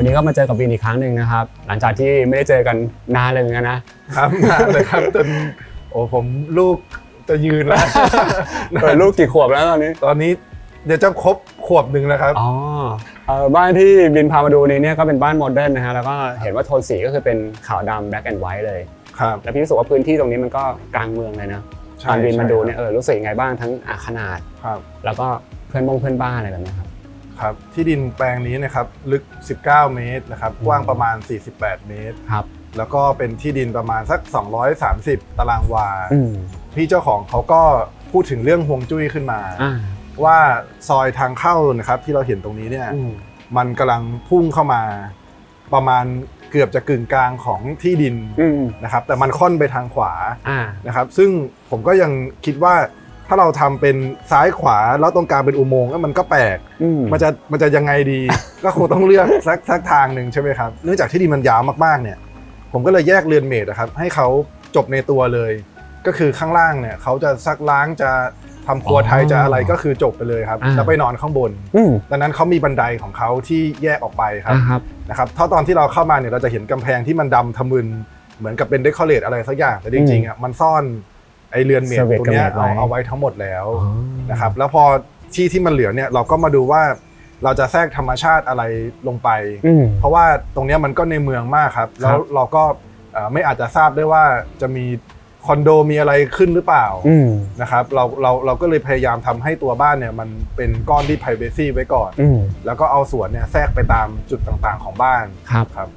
วันนี้ก็มาเจอกับวินอีกครั้งหนึ่งนะครับหลังจากที่ไม่ได้เจอกันนานเลยเหมือนกันนะครับนานเลยครับจนผมลูกจะยืนแล้วลูกกี่ขวบแล้วตอนนี้เดี๋ยวจะครบขวบหนึ่งแล้วครับบ้านที่วินพามาดูนี้เนี่ยก็เป็นบ้านโมเดิร์นนะฮะแล้วก็เห็นว่าโทนสีก็คือเป็นขาวดำแบล็กแอนด์ไวท์เลยครับแล้วพี่รู้สึกว่าพื้นที่ตรงนี้มันก็กลางเมืองเลยนะตอนวินมาดูเนี่ยรู้สึกยังไงบ้างทั้งขนาดแล้วก็เพื่อนบ้านอะไรแบบนี้ครับที่ดินแปลงนี้นะครับลึก19เมตรนะครับกว้างประมาณ48เมตรครับแล้วก็เป็นที่ดินประมาณสัก230ตารางวาพี่เจ้าของเขาก็พูดถึงเรื่องฮวงจุ้ยขึ้นมาว่าซอยทางเข้านะครับที่เราเห็นตรงนี้เนี่ยมันกำลังพุ่งเข้ามาประมาณเกือบจะกึ่งกลางของที่ดินนะครับแต่มันค่อนไปทางขวานะครับซึ่งผมก็ยังคิดว่าถ้าเราทำเป็นซ้ายขวาแล้วตรงกลางเป็นอุโมงค์มันก็แปลกมันจะยังไงดี ก็คงต้องเลือกสักทางหนึ่งใช่ไหมครับเนื่องจากที่ดินมันยาวมากๆเนี่ยผมก็เลยแยกเรือนเมดนะครับให้เขาจบในตัวเลยก็คือข้างล่างเนี่ยเขาจะซักล้างจะทำครัวไทยจะอะไรก็คือจบไปเลยครับแล้วไปนอนข้างบนดังนั้นเขามีบันไดของเขาที่แยกออกไปครับนะครับถ้าตอนที่เราเข้ามาเนี่ยเราจะเห็นกำแพงที่มันดำทะมึนเหมือนกับเป็นเดคอเรทอะไรสักอย่างแต่จริงๆอ่ะมันซ่อนไอเรือนเมดตัวนี้เอาไว้ทั้งหมดแล้วนะครับแล้วพอที่มันเหลือเนี่ยเราก็มาดูว่าเราจะแทรกธรรมชาติอะไรลงไปเพราะว่าตรงนี้มันก็ในเมืองมากครับแล้วเราก็ไม่อาจจะทราบได้ว่าจะมีคอนโดมีอะไรขึ้นหรือเปล่านะครับเราก็เลยพยายามทำให้ตัวบ้านเนี่ยมันเป็นก้อนที่ privacy ไว้ก่อนแล้วก็เอาสวนเนี่ยแทรกไปตามจุดต่างๆของบ้านครับ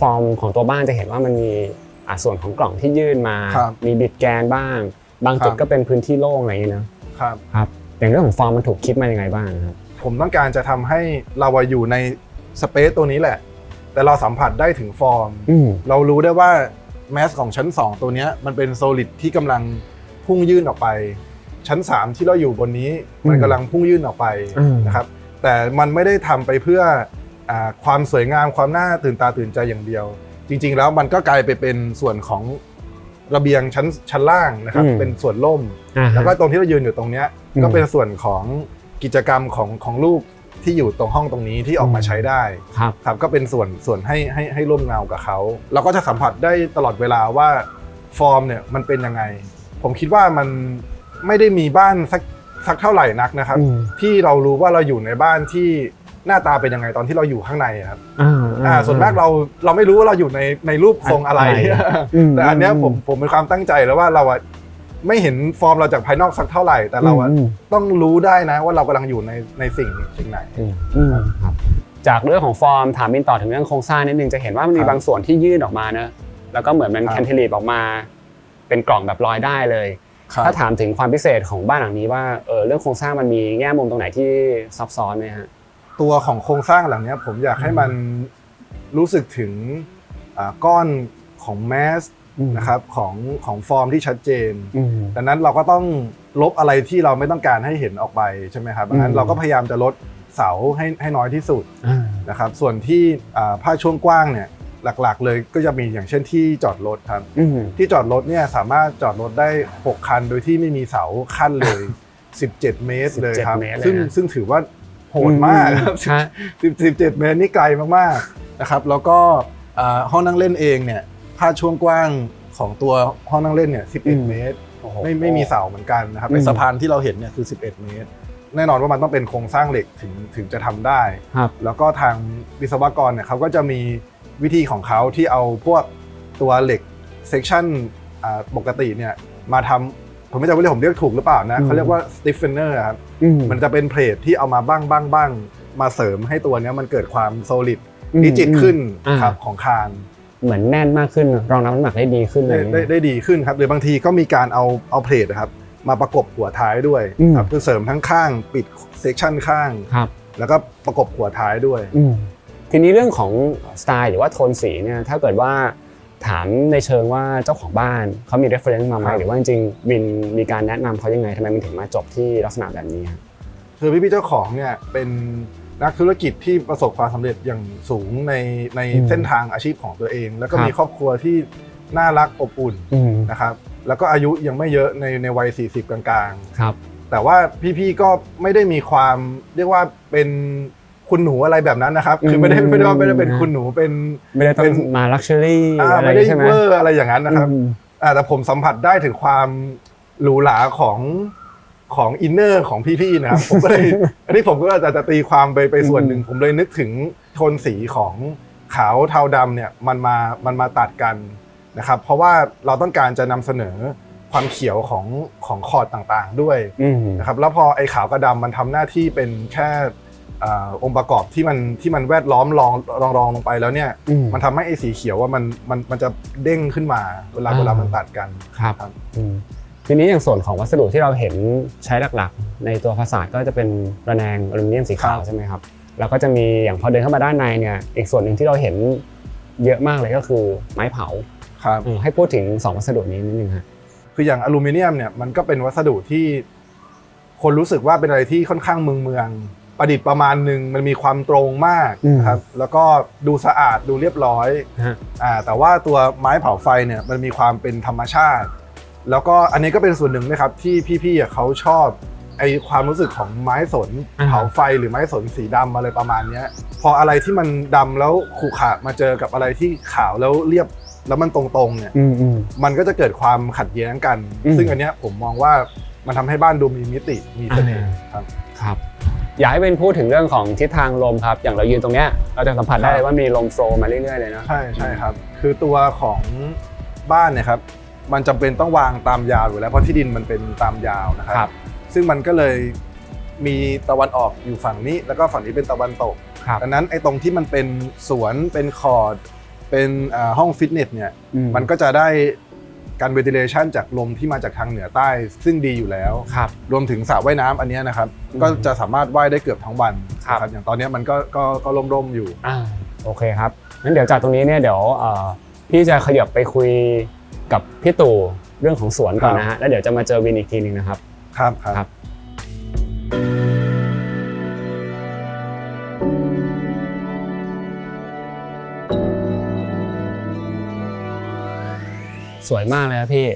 ฟอร์มของตัวบ้านจะเห็นว่ามันมีส่วนของกล่องที่ยื่นมามีบิดแกนบ้างบางจุดก็เป็นพื้นที่โล่งอะไรอย่างนี้นะครับอย่างเรื่องของฟอร์มมันถูกคิดมายังไงบ้างครับผมต้องการจะทำให้เราอยู่ในสเปซตัวนี้แหละแต่เราสัมผัสได้ถึงฟอร์มเรารู้ได้ว่าแมสของชั้น2ตัวนี้มันเป็นโซลิดที่กำลังพุ่งยื่นออกไปชั้น3ที่เราอยู่บนนี้มันกำลังพุ่งยื่นออกไปนะครับแต่มันไม่ได้ทำไปเพื่อความสวยงามความน่าตื่นตาตื่นใจอย่างเดียวจริงๆแล้วมันก็กลายไปเป็นส่วนของระเบียงชั้นล่างนะครับเป็นส่วนล่มแล้วก็ตรงที่เรายืนอยู่ตรงนี้ก็เป็นส่วนของกิจกรรมของลูกที่อยู่ตรงห้องตรงนี้ที่ออกมาใช้ได้ครับก็เป็นส่วนให้ร่วมเงากับเขาเราก็จะสัมผัสได้ตลอดเวลาว่าฟอร์มเนี่ยมันเป็นยังไงผมคิดว่ามันไม่ได้มีบ้านสักเท่าไหร่นักนะครับที่เรารู้ว่าเราอยู่ในบ้านที่หน้าตาเป็นยังไงตอนที่เราอยู่ข้างในครับส่วนมากเราไม่รู้ว่าเราอยู่ในรูปทรงอะไรแต่อันเนี้ยผมมีความตั้งใจแล้วว่าเราไม่เห็นฟอร์มเราจากภายนอกสักเท่าไหร่แต่เราต้องรู้ได้นะว่าเรากำลังอยู่ในสิ่งไหนครับจากเรื่องของฟอร์มถามมินต่อถึงเรื่องโครงสร้างนิดนึงจะเห็นว่ามันมีบางส่วนที่ยื่นออกมานะแล้วก็เหมือนมันแคนทิลีฟออกมาเป็นกล่องแบบลอยได้เลยถ้าถามถึงความพิเศษของบ้านหลังนี้ว่าเรื่องโครงสร้างมันมีแง่มุมตรงไหนที่ซับซ้อนไหมฮะตัวของโครงสร้างหลังนี้ผมอยากให้มันรู้สึกถึงก้อนของแมสนะครับของฟอร์มที่ชัดเจนดังนั้นเราก็ต้องลบอะไรที่เราไม่ต้องการให้เห็นออกไปใช่ไหมครับดังนั้นเราก็พยายามจะลดเสาให้น้อยที่สุดนะครับส่วนที่ผ้าช่วงกว้างเนี่ยหลักๆเลยก็จะมีอย่างเช่นที่จอดรถครับที่จอดรถเนี่ยสามารถจอดรถได้6คันโดยที่ไม่มีเสาขั้นเลย17เมตรเลยครับซึ่งถือว่าโหดมากครับ17เมตรนี่ไกลมากๆนะครับแล้วก็ห้องนั่งเล่นเองเนี่ยผ้าช่วงกว้างของตัวห้องนั่งเล่นเนี่ย11เมตรไม่มีเสาเหมือนกันนะครับในสะพานที่เราเห็นเนี่ยคือ11เมตรแน่นอนว่ามันต้องเป็นโครงสร้างเหล็กถึงจะทำได้แล้วก็ทางวิศวกรเนี่ยเขาก็จะมีวิธีของเขาที่เอาพวกตัวเหล็กเซกชันปกติเนี่ยมาทำผมไม่จำว่าผมเรียกถูกหรือเปล่านะเขาเรียกว่า stiffener ครับมันจะเป็นเพลทที่เอามาบ้างมาเสริมให้ตัวนี้มันเกิดความโซลิดดิจิตขึ้นครับของคานเหมือนแน่นมากขึ้นรองรับน้ำหนักได้ดีขึ้นเลยได้ดีขึ้นครับหรือบางทีก็มีการเอาเพลทนะครับมาประกบหัวท้ายด้วยครับเพื่อเสริมทั้งข้างปิดเซกชันข้างแล้วก็ประกบหัวท้ายด้วยทีนี้เรื่องของสไตล์หรือว่าโทนสีเนี่ยถ้าเกิดว่าถามในเชิงว่าเจ้าของบ้านเขามี reference มาไหมหรือว่าจริงๆวินมีการแนะนำเขายังไงทำไมมันถึงมาจบที่ลักษณะแบบนี้คือพี่เจ้าของเนี่ยเป็นนักธุรกิจที่ประสบความสำเร็จอย่างสูงในเส้นทางอาชีพของตัวเองแล้วก็มีครอบครัวที่น่ารักอบอุ่นนะครับแล้วก็อายุยังไม่เยอะในวัย40กลางๆแต่ว่าพี่ๆก็ไม่ได้มีความเรียกว่าเป็นค คุณหนูอะไรแบบนั้นนะครับคือไม่ได้เป็นคุณหนูเป็น ไม่ได้ต้องมาลักชัวรี่อะไรไม่ได้ ใช่ไหม เวอร์อะไรอย่างนั้นนะครับแต่ผมสัมผัสได้ถึงความหรูหราของอินเนอร์ของพี่ๆนะครับผมก็เลยอันนี้ผมก็จะตีความไปส่วนหนึ่งผมเลยนึกถึงโทนสีของขาวเทาดำเนี่ยมันมาตัดกันนะครับเพราะว่าเราต้องการจะนำเสนอความเขียวของคอร์ดต่างๆด้วยนะครับแล้วพอไอ้ขาวกับดำมันทำหน้าที่เป็นแค่องค์ประกอบที่มันแวดล้อมรองลงไปแล้วเนี่ยมันทำให้ไอ้สีเขียวว่ามันจะเด้งขึ้นมาเวลามันตัดกันครับทีนี้อย่างส่วนของวัสดุที่เราเห็นใช้หลักๆในตัวฟาสาดก็จะเป็นระแนงอลูมิเนียมสีขาวใช่ไหมครับแล้วก็จะมีอย่างพอเดินเข้ามาด้านในเนี่ยอีกส่วนหนึ่งที่เราเห็นเยอะมากเลยก็คือไม้เผาครับให้พูดถึง2วัสดุนี้นิดนึงครับคืออย่างอลูมิเนียมเนี่ยมันก็เป็นวัสดุที่คนรู้สึกว่าเป็นอะไรที่ค่อนข้างเมืองประดิษฐ์ประมาณนึงมันมีความตรงมากครับแล้วก็ดูสะอาดดูเรียบร้อยแต่ว่าตัวไม้เผาไฟเนี่ยมันมีความเป็นธรรมชาติแล้วก็อันนี้ก็เป็นส่วนหนึ่งนะครับที่พี่ๆเขาชอบไอความรู้สึกของไม้สนเผาไฟหรือไม้สนสีดำอะไรประมาณนี้พออะไรที่มันดำแล้วขรุขระมาเจอกับอะไรที่ขาวแล้วเรียบแล้วมันตรงๆเนี่ยมันก็จะเกิดความขัดแย้งกันซึ่งอันนี้ผมมองว่ามันทำให้บ้านดูมีมิติมีเสน่ห์ครับอยากให้เป็นพูดถึงเรื่องของทิศทางลมครับอย่างเรายืนตรงเนี้ยเราจะสัมผัสได้เลยว่ามีลมโฟลว์มาเรื่อยๆเลยนะใช่ครับคือตัวของบ้านเนี่ยครับมันจำเป็นต้องวางตามยาวอยู่แล้วเพราะที่ดินมันเป็นตามยาวนะครับซึ่งมันก็เลยมีตะวันออกอยู่ฝั่งนี้แล้วก็ฝั่งนี้เป็นตะวันตกดังนั้นไอ้ตรงที่มันเป็นสวนเป็นคอร์ดเป็นห้องฟิตเนสเนี่ยมันก็จะได้การเวนติเลชันจากลมที่มาจากทางเหนือใต้ซึ่งดีอยู่แล้วรวมถึงสระว่ายน้ำอันนี้นะครับก็จะสามารถว่ายได้เกือบทั้งวันครับอย่างตอนนี้มันก็ร่มๆอยู่โอเคครับงั้นเดี๋ยวจากตรงนี้เนี่ยเดี๋ยวพี่จะขยับไปคุยกับพี่ตู่เรื่องของสวนก่อนนะฮะแล้วเดี๋ยวจะมาเจอวินอีกทีนึงนะครับครับสวยมากเลยครับพี่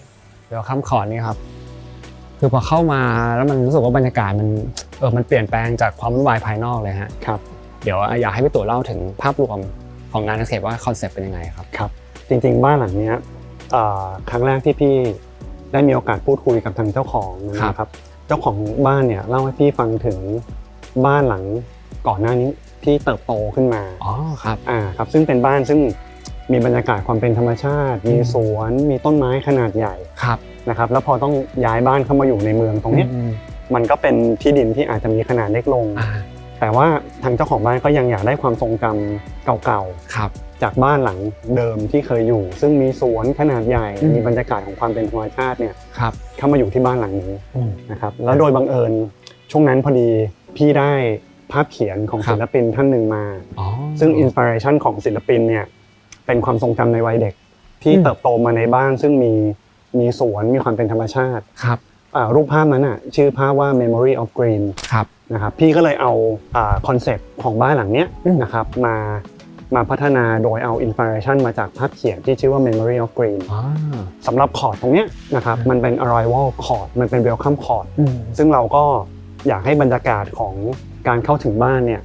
เดี๋ยวข้ามขอดนี่ครับคือพอเข้ามาแล้วมันรู้สึกว่าบรรยากาศมันเปลี่ยนแปลงจากความวุ่นวายภายนอกเลยฮะครับเดี๋ยวอยากให้พี่ตู่เล่าถึงภาพรวมของงานเกษตรว่าคอนเซ็ปต์เป็นยังไงครับจริงๆบ้านหลังนี้ครั้งแรกที่พี่ได้มีโอกาสพูดคุยกับทางเจ้าของนะครับเจ้าของบ้านเนี่ยเล่าให้พี่ฟังถึงบ้านหลังก่อนหน้านี้ที่เติบโตขึ้นมาครับซึ่งเป็นบ้านซึ่งมีบรรยากาศความเป็นธรรมชาติมีสวนมีต้นไม้ขนาดใหญ่นะครับแล้วพอต้องย้ายบ้านเข้ามาอยู่ในเมืองตรงนี้มันก็เป็นที่ดินที่อาจจะมีขนาดเล็กลงแต่ว่าทางเจ้าของบ้านก็ยังอยากได้ความทรงจำเก่าๆจากบ้านหลังเดิมที่เคยอยู่ซึ่งมีสวนขนาดใหญ่มีบรรยากาศของความเป็นธรรมชาติเนี่ยเข้ามาอยู่ที่บ้านหลังนี้นะครับแล้วโดยบังเอิญช่วงนั้นพอดีพี่ได้ภาพเขียนของศิลปินท่านหนึ่งมาซึ่งอินสปิเรชันของศิลปินเนี่ยเป็นความทรงจำในวัยเด็กที่เติบโตมาในบ้านซึ่งมีสวนมีความเป็นธรรมชาติรูปภาพนั้นน่ะชื่อภาพว่า Memory of Green นะครับพี่ก็เลยเอาคอนเซ็ปต์ของบ้านหลังเนี้ยนะครับมาพัฒนาโดยเอาอินสปิเรชันมาจากภาพเขียนที่ชื่อว่า Memory of Green สำหรับคอร์ดตรงเนี้ยนะครับมันเป็น Arrival Chord มันเป็น Welcome Chord ซึ่งเราก็อยากให้บรรยากาศของการเข้าถึงบ้านเนี่ย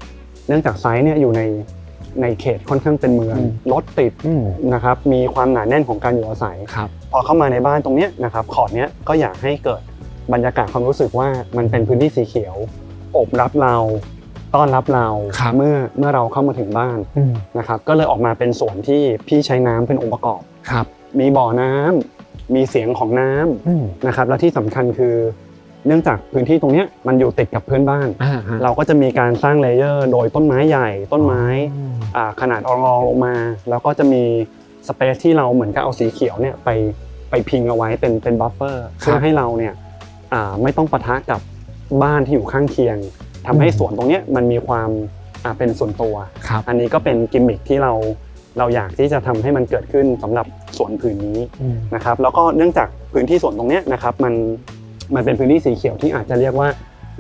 เนื่องจากไซต์เนี่ยอยู่ในเขตค่อนข้างเป็นเมืองรถติดนะครับมีความหนาแน่นของการอยู่อาศัยพอเข้ามาในบ้านตรงนี้นะครับคอร์ดเนี้ยก็อยากให้เกิดบรรยากาศความรู้สึกว่ามันเป็นพื้นที่สีเขียวโอบรับเราต้อนรับเราเมื่อเราเข้ามาถึงบ้านนะครับก็เลยออกมาเป็นสวนที่พี่ใช้น้ำเป็นองค์ประกอบมีบ่อน้ำมีเสียงของน้ำนะครับและที่สำคัญคือเนื่องจากพื้นที่ตรงนี้มันอยู่ติดกับเพื่อนบ้านเราก็จะมีการสร้างเลเยอร์โดยต้นไม้ใหญ่ต้นไม้ขนาดรองลงมาแล้วก็จะมีสเปซที่เราเหมือนกับเอาสีเขียวเนี่ยไปพิงเอาไว้เป็นบัฟเฟอร์เพื่อให้เราเนี่ยไม่ต้องปะทะกับบ้านที่อยู่ข้างเคียงทำให้สวนตรงนี้มันมีความเป็นส่วนตัวอันนี้ก็เป็นกิมมิคที่เราอยากที่จะทำให้มันเกิดขึ้นสำหรับสวนผืนนี้นะครับแล้วก็เนื่องจากพื้นที่สวนตรงนี้นะครับมันเป็นพื้นที่สีเขียวที่อาจจะเรียกว่า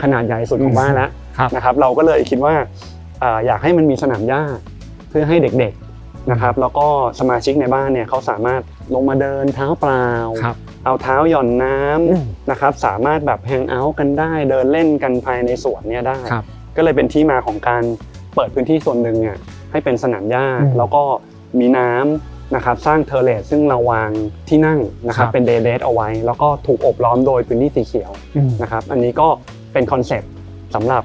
ขนาดใหญ่สุดของบ้านแล้วนะครับเราก็เลยคิดว่าอยากให้มันมีสนามหญ้าเพื่อให้เด็กๆนะครับแล้วก็สมาชิกในบ้านเนี่ยเขาสามารถลงมาเดินเท้าเปล่าเอาเท้าหย่อนน้ำนะครับสามารถแบบแฮงเอาท์กันได้เดินเล่นกันภายในสวนเนี่ยได้ก็เลยเป็นที่มาของการ เปิดพื้นที่ส่วนหนึ่งเนี่ยให้เป็นสนามหญ้าแล้วก็มีน้ำนะครับสร้างเทอร์เลสซึ่งเราวางที่นั่งนะครับเป็นเดย์เดทเอาไว้แล้วก็ถูกอบล้อมโดยพื้นที่สีเขียวนะครับอันนี้ก็เป็นคอนเซปต์สำหรับ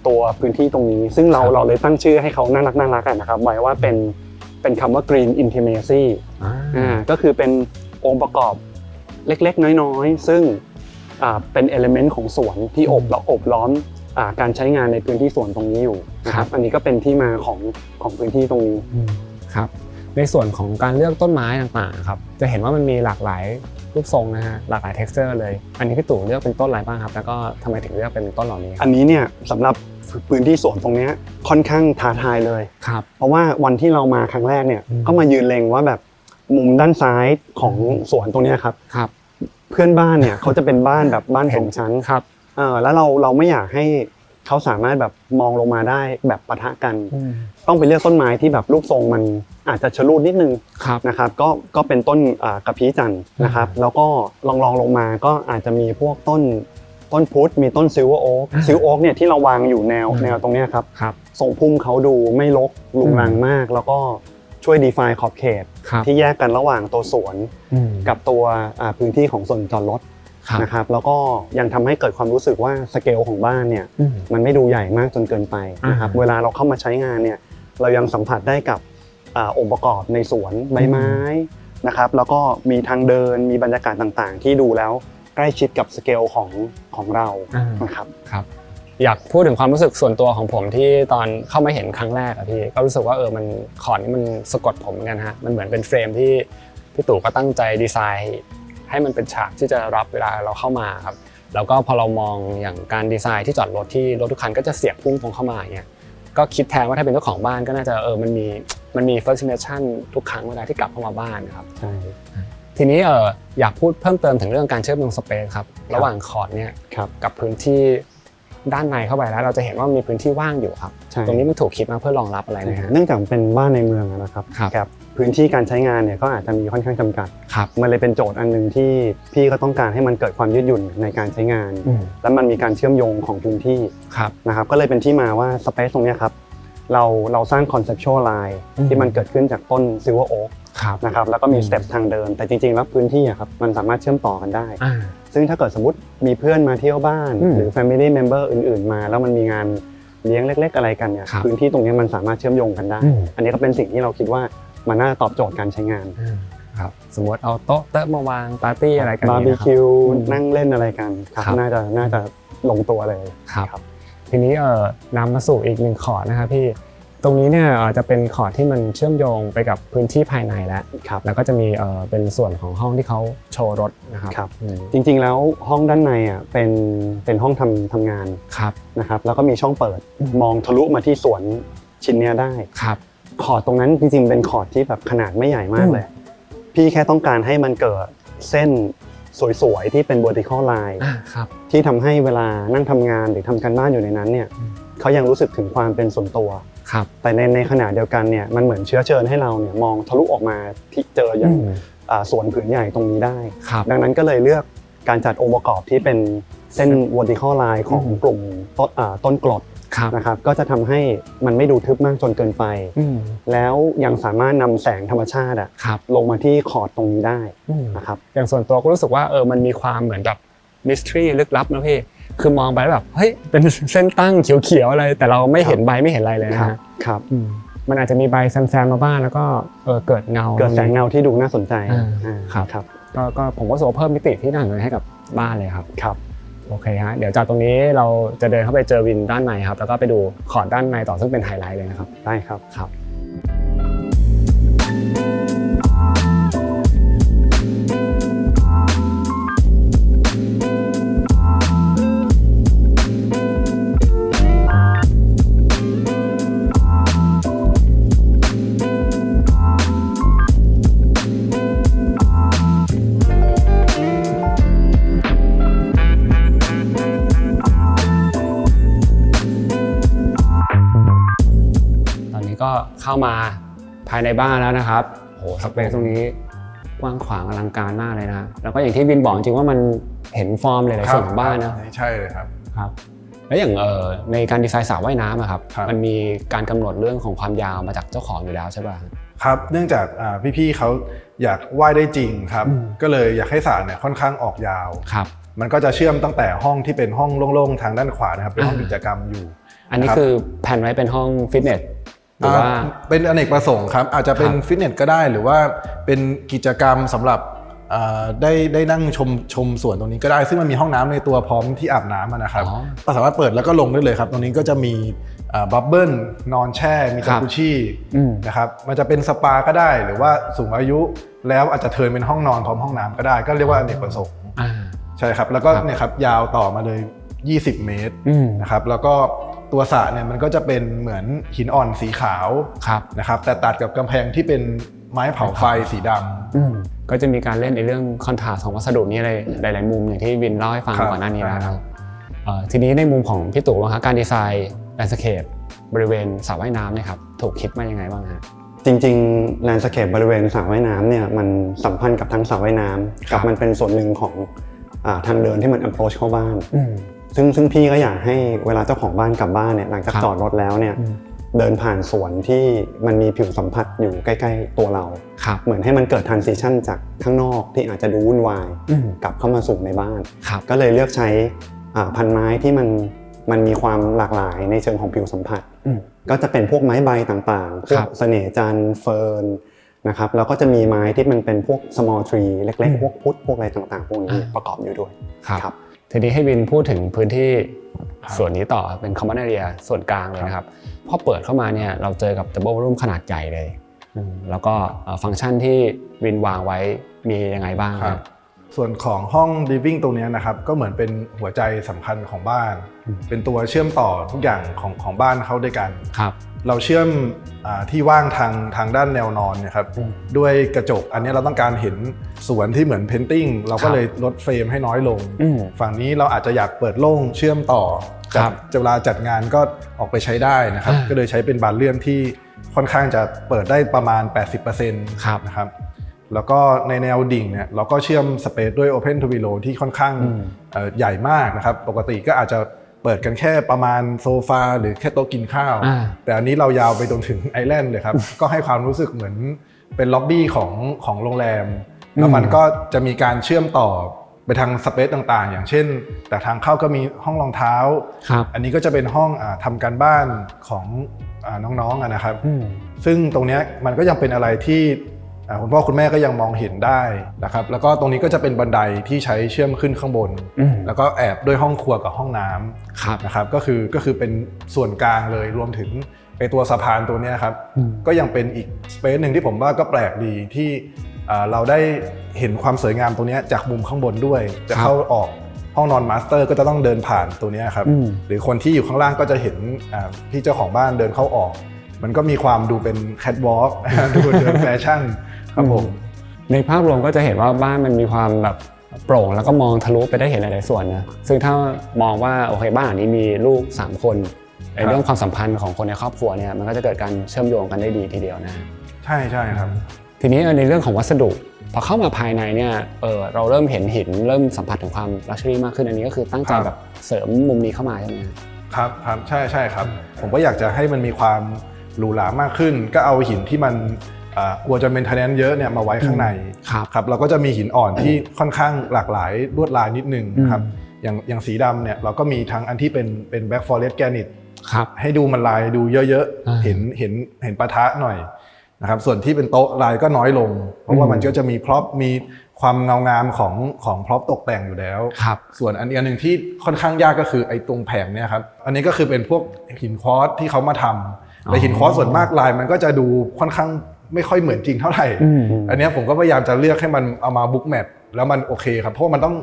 ตัวพื้นที่ตรงนี้ซึ่งเราเลยตั้งชื่อให้เขาน่ารักนะครับไว้ว่าเป็นคำว่า Green Intimacy ก็คือเป็นองค์ประกอบเล็กๆน้อยๆซึ่งเป็นเอลิเมนต์ของสวนที่อบล้อมการใช้งานในพื้นที่สวนตรงนี้อยู่นะครับอันนี้ก็เป็นที่มาของพื้นที่ตรงนี้ครับในส่วนของการเลือกต้นไม้ต่างๆครับจะเห็นว่ามันมีหลากหลายรูปทรงนะฮะหลากหลาย texture เลยอันนี้พี่ตู่เลือกเป็นต้นอะไรบ้างครับแล้วก็ทำไมถึงเลือกเป็นต้นเหล่านี้อันนี้เนี่ยสำหรับพื้นที่สวนตรงนี้ค่อนข้างท้าทายเลยครับเพราะว่าวันที่เรามาครั้งแรกเนี่ยก็มายืนเล็งว่าแบบมุมด้านซ้ายของสวนตรงนี้ครับเพื่อนบ้านเนี่ยเขาจะเป็นบ้านแบบบ้านสองชั้นครับแล้วเราไม่อยากให้เขาสามารถแบบมองลงมาได้แบบปะทะกันต้องไปเลือกต้นไม้ที่แบบรูปทรงมันอาจจะชะลูดนิดนึงนะครับก็เป็นต้นกระพี้จันทร์นะครับแล้วก็ลองลงมาก็อาจจะมีพวกต้นพุทธมีต้นซิลเวอร์โอ๊กเนี่ยที่เราวางอยู่แนวตรงนี้ครับทรงพุ่มเขาดูไม่รกรุงรังมากแล้วก็ช่วย define ขอบเขตที่แยกกันระหว่างตัวสวนกับตัวพื้นที่ของส่วนจอดรถนะครับแล้วก็ยังทำให้เกิดความรู้สึกว่าสเกลของบ้านเนี่ยมันไม่ดูใหญ่มากจนเกินไปนะครับเวลาเราเข้ามาใช้งานเนี่ยเรายังสัมผัสได้กับองค์ประกอบในสวนใบไม้นะครับแล้วก็มีทางเดินมีบรรยากาศต่างๆที่ดูแล้วใกล้ชิดกับสเกลของเรานะครับอยากพูดถึงความรู้สึกส่วนตัวของผมที่ตอนเข้ามาเห็นครั้งแรกอะพี่ก็รู้สึกว่ามันขอดนี้มันสะกดผมเหมือนกันฮะมันเหมือนเป็นเฟรมที่พี่ตู่ก็ตั้งใจดีไซน์ให้มันเป็นฉากที่จะรับเวลาเราเข้ามาครับแล้วก็พอเรามองอย่างการดีไซน์ที่จอดรถที่รถทุกคันก็จะเสียบพุ่งตรงเข้ามาอย่างเงี้ยก็คิดแทนว่าถ้าเป็นเจ้าของบ้านก็น่าจะมันมี first impression ทุกครั้งเวลาที่กลับเข้ามาบ้านครับใช่ทีนี้อยากพูดเพิ่มเติมถึงเรื่องการเชื่อมโยงสเปซครับระหว่างคอร์ดเนี่ยกับพื้นที่ด้านในเข้าไปแล้วเราจะเห็นว่ามีพื้นที่ว่างอยู่ครับตรงนี้มันถูกคิดมาเพื่อรองรับอะไรนะฮะเนื่องจากเป็นบ้านในเมืองนะครับกับพื้นที่การใช้งานเนี่ยก็อาจจะมีค่อนข้างจำกัดมันเลยเป็นโจทย์อันนึงที่พี่ก็ต้องการให้มันเกิดความยืดหยุ่นในการใช้งานและมันมีการเชื่อมโยงของพื้นที่นะครับก็เลยเป็นที่มาว่าสเปซตรงนี้ครับเราสร้าง conceptual line ที่มันเกิดขึ้นจากต้น silver oak นะครับแล้วก็มีสเต็ปทางเดินแต่จริงๆแล้วพื้นที่ครับมันสามารถเชื่อมต่อกันได้ซึ่งถ้าเกิดสมมติมีเพื่อนมาเที่ยวบ้านหรือ family member อื่นๆมาแล้วมันมีงานเลี้ยงเล็กๆอะไรกันเนี่ยพื้นที่ตรงนี้มันสามารถเชื่อมโยงกันได้อันนี้ก็เป็นสิ่งที่เราคิดว่ามันน่าตอบโจทย์การใช้งานครับสมมติเอาโต๊ะมาวางปาร์ตี้อะไรกันบาร์บีคิวนั่งเล่นอะไรกันครับน่าจะลงตัวเลยครับทีนี้นำมาสู่อีกหนึ่งคอร์ดนะครับพี่ตรงนี้เนี่ยจะเป็นคอร์ดที่มันเชื่อมโยงไปกับพื้นที่ภายในแล้วก็จะมีเป็นส่วนของห้องที่เขาโชว์รถนะครับจริงๆแล้วห้องด้านในเป็นห้องทำงานนะครับแล้วก็มีช่องเปิดมองทะลุมาที่สวนชิ้นนี้ได้คอร์ดตรงนั้นจริงๆเป็นคอร์ดที่แบบขนาดไม่ใหญ่มากเลยพี่แค่ต้องการให้มันเกิดเส้นสวยๆที่เป็น vertical line ที่ทำให้เวลานั่งทำงานหรือทำการบ้านอยู่ในนั้นเนี่ยเขายังรู้สึกถึงความเป็นส่วนตัวแต่ในขณะเดียวกันเนี่ยมันเหมือนเชื้อเชิญให้เราเนี่ยมองทะลุออกมาที่เจออย่างสวนผืนใหญ่ตรงนี้ได้ดังนั้นก็เลยเลือกการจัดองค์ประกอบที่เป็นเส้น vertical line ของกลุ่มต้นกรดนะครับก็จะทำให้มันไม่ดูทึบมากจนเกินไปแล้วยังสามารถนำแสงธรรมชาติลงมาที่คอร์ดตรงนี้ได้นะครับอย่างส่วนตัวก็รู้สึกว่ามันมีความเหมือนแบบมิสทรีลึกลับนะพี่คือมองไปแล้วแบบเฮ้ยเป็นเส้นตั้งเขียวๆอะไรแต่เราไม่เห็นใบไม่เห็นอะไรเลยนะครับมันอาจจะมีใบแซมๆมาบ้างแล้วก็เกิดแสงเงาที่ดูน่าสนใจครับก็ผมก็รู้สึกว่าเพิ่มมิติที่น่าสนใจให้กับบ้านเลยครับโอเคฮะเดี๋ยวจากตรงนี้เราจะเดินเข้าไปเจอวินด้านในครับแล้วก็ไปดูคอร์ดด้านในต่อซึ่งเป็นไฮไลท์เลยนะครับได้ครับก็เข้ามาภายในบ้านแล้วนะครับโหสเปซตรงนี้กว้างขวางอลังการมากเลยนะแล้วก็อย่างที่วินบอกจริงว่ามันเห็นฟอร์มหลายๆส่วนของบ้านนะใช่เลยครับ แล้วอย่างในการดีไซน์สระว่ายน้ำอะครับ ครับ มันมีการกำหนดเรื่องของความยาวมาจากเจ้าของอยู่แล้วใช่ป่ะ ครับเนื่องจากพี่ๆเขาอยากว่ายได้จริงครับก็เลยอยากให้สระเนี่ยค่อนข้างออกยาว ครับ มันก็จะเชื่อมตั้งแต่ห้องที่เป็นห้องโล่งๆทางด้านขวานะครับเป็นห้องกิจกรรมอยู่ อันนี้คือแผนไว้เป็นห้องฟิตเนสหรือว่า เป็นอเนกประสงค์ครับอาจจะเป็นฟิตเนสก็ได้หรือว่าเป็นกิจกรรมสำหรับได้นั่งชมสวนตรงนี้ก็ได้ซึ่งมันมีห้องน้ำในตัวพร้อมที่อาบน้ำนะครับก็สามารถเปิดแล้วก็ลงได้เลยครับตรงนี้ก็จะมีบับเบิ้ลนอนแช่มีจากุชี่นะครับมันจะเป็นสปาก็ได้หรือว่าสูงอายุแล้วอาจจะเทิร์นเป็นห้องนอนพร้อมห้องน้ำก็ได้ก็เรียกว่าอเนกประสงค์ใช่ครับแล้วก็เนี่ยครับยาวต่อมาเลย20 เมตรนะครับแล้วก็ตัวสระเนี่ยมันก็จะเป็นเหมือนหินอ่อนสีขาวนะครับแต่ตัดกับกำแพงที่เป็นไม้เผาไฟสีดำก็จะมีการเล่นในเรื่องคอนทราสต์ของวัสดุนี่หลายๆมุมอย่างที่วินเล่าให้ฟังก่อนหน้านี้นะครับทีนี้ในมุมของพี่ตู่นะครับการดีไซน์แลนด์สเคปบริเวณสระว่ายน้ำเนี่ยครับถูกคิดมายังไงบ้างฮะจริงๆแลนด์สเคปบริเวณสระว่ายน้ำเนี่ยมันสัมพันธ์กับทั้งสระว่ายน้ำกับมันเป็นส่วนหนึ่งของทางเดินที่มัน approach เข้าบ้านซึ่งพี่ก็อยากให้เวลาเจ้าของบ้านกลับบ้านเนี่ยหลังจากจอดรถแล้วเนี่ยเดินผ่านสวนที่มันมีผิวสัมผัสอยู่ใกล้ๆตัวเราเหมือนให้มันเกิด transition จากข้างนอกที่อาจจะดูวุ่นวายกลับเข้ามาสู่ในบ้านก็เลยเลือกใช้พันไม้ที่มันมีความหลากหลายในเชิงของผิวสัมผัสก็จะเป็นพวกไม้ใบต่างๆพวกเสน่ห์จันทร์เฟิร์นนะครับแล้วก็จะมีไม้ที่มันเป็นพวก small tree เล็กๆพวกพุทธพวกอะไรต่างๆพวกนี้ประกอบอยู่ด้วยครับทีนี้ให้วินพูดถึงพื้นที่ส่วนนี้ต่อเป็น common area ส่วนกลางเลยนะครับพอเปิดเข้ามาเนี่ยเราเจอกับ double room ขนาดใหญ่เลยแล้วก็ฟังก์ชันที่วินวางไว้มียังไงบ้างครับส่วนของห้อง living ตรงนี้นะครับก็เหมือนเป็นหัวใจสำคัญของบ้านเป็นตัวเชื่อมต่อทุกอย่างของบ้านเขาด้วยกันเราเชื่อมที่ว่างทางด้านแนวนอนเนี่ยครับด้วยกระจกอันนี้เราต้องการเห็นสวนที่เหมือนเพนติ้งเราก็เลยลดเฟรมให้น้อยลงฝั่งนี้เราอาจจะอยากเปิดโล่งเชื่อมต่อเวลาจัดงานก็ออกไปใช้ได้นะครับก็เลยใช้เป็นบานเลื่อนที่ค่อนข้างจะเปิดได้ประมาณ 80% นะครับแล้วก็ในแนวดิ่งเนี่ยเราก็เชื่อมสเปซด้วย Open to Below ที่ค่อนข้างใหญ่มากนะครับปกติก็อาจจะเปิดกันแค่ประมาณโซฟาหรือแค่โต๊ะกินข้าวแต่อันนี้เรายาวไปจนถึงไอแลนด์เลยครับ ก็ให้ความรู้สึกเหมือนเป็นล็อบบี้ของโรงแรมแล้วมันก็จะมีการเชื่อมต่อไปทางสเปซต่างๆอย่างเช่นแต่ทางเข้าก็มีห้องรองเท้าอันนี้ก็จะเป็นห้องทำการบ้านของน้องๆนะครับซึ่งตรงนี้มันก็ยังเป็นอะไรที่คุณพ่อคุณแม่ก็ยังมองเห็นได้นะครับแล้วก็ตรงนี้ก็จะเป็นบันไดที่ใช้เชื่อมขึ้นข้างบนแล้วก็แอบด้วยห้องครัวกับห้องน้ำนะครับก็คือเป็นส่วนกลางเลยรวมถึงไอตัวสะพานตัวนี้ครับก็ยังเป็นอีกสเปซหนึ่งที่ผมว่าก็แปลกดีที่เราได้เห็นความสวยงามตรงนี้จากมุมข้างบนด้วยจะเข้าออกห้องนอนมาสเตอร์ก็จะต้องเดินผ่านตัวนี้ครับหรือคนที่อยู่ข้างล่างก็จะเห็นพี่เจ้าของบ้านเดินเข้าออกมันก็มีความดูเป็นแคทวอล์กดูเดินแฟชั่นครับผมในภาพรวมก็จะเห็นว่าบ้านมันมีความแบบโปร่งแล้วก็มองทะลุไปได้เห็นหลายๆส่วนนะซึ่งถ้ามองว่าโอเคบ้านหลังนี้มีลูก3คนในเรื่องความสัมพันธ์ของคนในครอบครัวเนี่ยมันก็จะเกิดการเชื่อมโยงกันได้ดีทีเดียวนะใช่ครับทีนี้ในเรื่องของวัสดุพอเข้ามาภายในเนี่ยเราเริ่มเห็นหินเริ่มสัมผัสถึงความลักชัวรี่มากขึ้นอันนี้ก็คือตั้งใจแบบเสริมมุมนี้เข้ามาใช่ไหมครับใช่ครับผมก็อยากจะให้มันมีความหรูหรามากขึ้นก็เอาหินที่มันกลัวจะเป็น maintenanceเยอะเนี่ยมาไว้ข้างในครับเราก็จะมีหินอ่อนที่ค่อนข้างหลากหลายลวดลายนิดนึงครับอย่างสีดำเนี่ยเราก็มีทั้งอันที่เป็นแบ็กฟอเรสต์แกรนิตให้ดูมันลายดูเยอะๆเห็นปะทะหน่อยนะครับส่วนที่เป็นโต๊ะลายก็น้อยลงเพราะว่ามันก็จะมีพร็อพมีความเงางามของพร็อพตกแต่งอยู่แล้วส่วนอันนึงที่ค่อนข้างยากก็คือไอ้ตรงแผงเนี่ยครับอันนี้ก็คือเป็นพวกหินควอตซ์ที่เขามาทำแต่หินควอตซ์ส่วนมากลายมันก็จะดูค่อนข้างไม่ค่อยเหมือนจริงเท่าไหร่อันนี้ผมก็พยายามจะเลือกให้มันเอามาบุ๊กแมทแล้วมันโอเคครับเพราะมันต้อง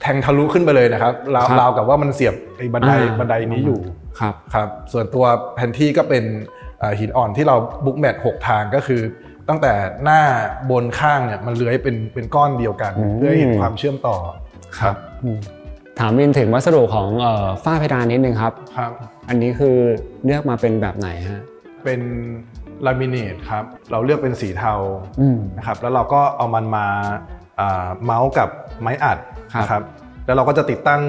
แทงทะลุขึ้นไปเลยนะครับราวกับว่ามันเสียบไอ้บันไดนี้อยู่ครับส่วนตัวแผนที่ก็เป็นหินอ่อนที่เราบุ๊กแมท6ทางก็คือตั้งแต่หน้าบนข้างเนี่ยมันเลื้อยเป็นก้อนเดียวกันเพื่อให้เห็นความเชื่อมต่อครับถามวินถึงวัสดุของฝ้าเพดานนิดนึงครับอันนี้คือเลือกมาเป็นแบบไหนฮะเป็นลามิเนตครับเราเลือกเป็นสีเทานะครับแล้วเราก็เอามันมาเมาส์กับไม้อัดนะครับแล้วเราก็จะติดตั้ง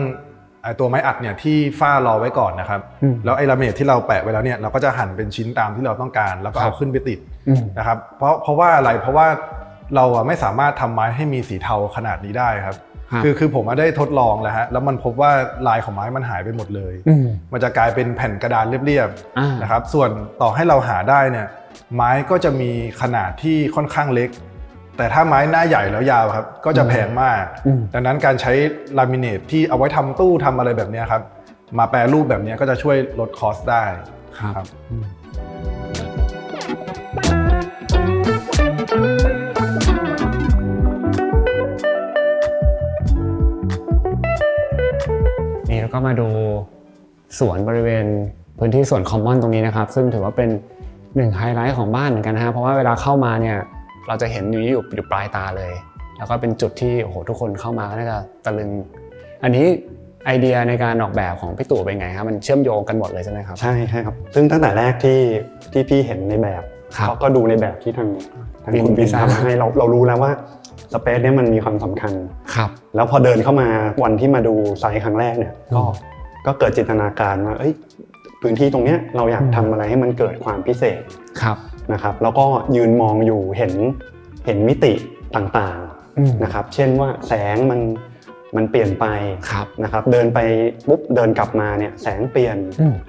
ตัวไม้อัดเนี่ยที่ฝ้ารอไว้ก่อนนะครับแล้วไอ้ลามิเนตที่เราแปะไว้แล้วเนี่ยเราก็จะหั่นเป็นชิ้นตามที่เราต้องการแล้วก็เอาขึ้นไปติดนะครับเพราะว่าอะไรเพราะว่าเราไม่สามารถทำไม้ให้มีสีเทาขนาดนี้ได้ครับคือผมได้ทดลองแล้วฮะแล้วมันพบว่าลายของไม้มันหายไปหมดเลยมันจะกลายเป็นแผ่นกระดานเรียบๆนะครับส่วนต่อให้เราหาได้เนี่ยไม้ก็จะมีขนาดที่ค่อนข้างเล็กแต่ถ้าไม้หน้าใหญ่แล้วยาวครับก็จะแพงมากดังนั้นการใช้ลามิเนตที่เอาไว้ทำตู้ทำอะไรแบบนี้ครับมาแปรรูปแบบนี้ก็จะช่วยลดคอสได้ครับนี่แล้วก็มาดูสวนบริเวณพื้นที่สวนคอมมอนตรงนี้นะครับซึ่งถือว่าเป็นหนึ่งไฮไลท์ของบ้านเหมือนกันนะเพราะว่าเวลาเข้ามาเนี่ยเราจะเห็นอยู่ปลายตาเลยแล้วก็เป็นจุดที่โอ้โหทุกคนเข้ามาก็น่าจะตะลึงอันนี้ไอเดียในการออกแบบของพี่ตู่เป็นไงครับมันเชื่อมโยงกันหมดเลยใช่ไหมครับใช่ครับซึ่งตั้งแต่แรกที่พี่เห็นในแบบก็ดูในแบบที่ทางคุณบินทำให้เรารู้แล้วว่าสเปซเนี่ยมันมีความสำคัญครับแล้วพอเดินเข้ามาวันที่มาดูไซต์ครั้งแรกเนี่ยก็เกิดจินตนาการว่าพื้นที่ตรงเนี้ยเราอยากทำอะไรให้มันเกิดความพิเศษนะครับแล้วก็ยืนมองอยู่เห็นมิติต่างๆนะครับเช่นว่าแสงมันเปลี่ยนไปนะครับเดินไปปุ๊บเดินกลับมาเนี่ยแสงเปลี่ยน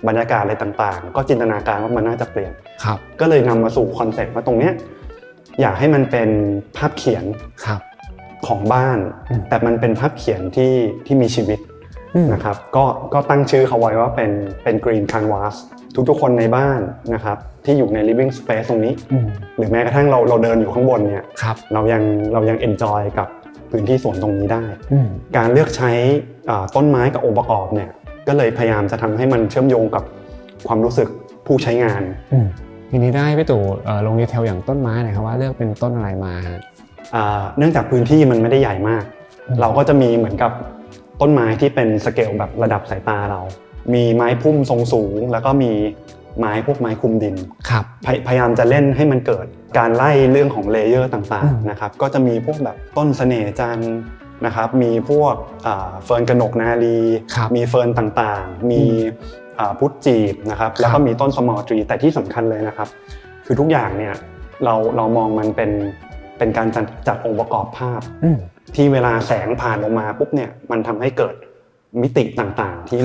บรรยากาศอะไรต่างๆก็จินตนาการว่ามันน่าจะเปลี่ยนก็เลยนำมาสู่คอนเซ็ปต์ว่าตรงเนี้ยอยากให้มันเป็นภาพเขียนของบ้านแต่มันเป็นภาพเขียนที่มีชีวิตนะครับก็ตั้งชื่อเขาไว้ว่าเป็น Green Canvas ทุกๆคนในบ้านนะครับที่อยู่ใน living space ตรงนี้หรือแม้กระทั่งเราเดินอยู่ข้างบนเนี่ยเรายัง enjoy กับพื้นที่สวนตรงนี้ได้การเลือกใช้ต้นไม้กับองค์ประกอบเนี่ยก็เลยพยายามจะทำให้มันเชื่อมโยงกับความรู้สึกผู้ใช้งานทีนี้ได้พี่ตู่ลงดีเทลอย่างต้นไม้หน่อยครับว่าเลือกเป็นต้นอะไรมาเนื่องจากพื้นที่มันไม่ได้ใหญ่มากเราก็จะมีเหมือนกับต้นไม้ที่เป็นสเกลแบบระดับสายตาเรามีไม้พุ่มทรงสูงแล้วก็มีไม้พวกไม้คลุมดินพยายามจะเล่นให้มันเกิดการไล่เรื่องของเลเยอร์ต่างๆนะครับก็จะมีพวกแบบต้นเสน่ห์จันทร์นะครับมีพวกเฟิร์นกนกนาลีมีเฟิร์นต่างๆมีพุทธจีบนะครับแล้วก็มีต้นสมอลทรีแต่ที่สำคัญเลยนะครับคือทุกอย่างเนี่ยเรามองมันเป็นการจัดองค์ประกอบภาพที่เวลาแสงผ่านลงมาปุ๊บเนี่ยมันทำให้เกิดมิติต่างๆที่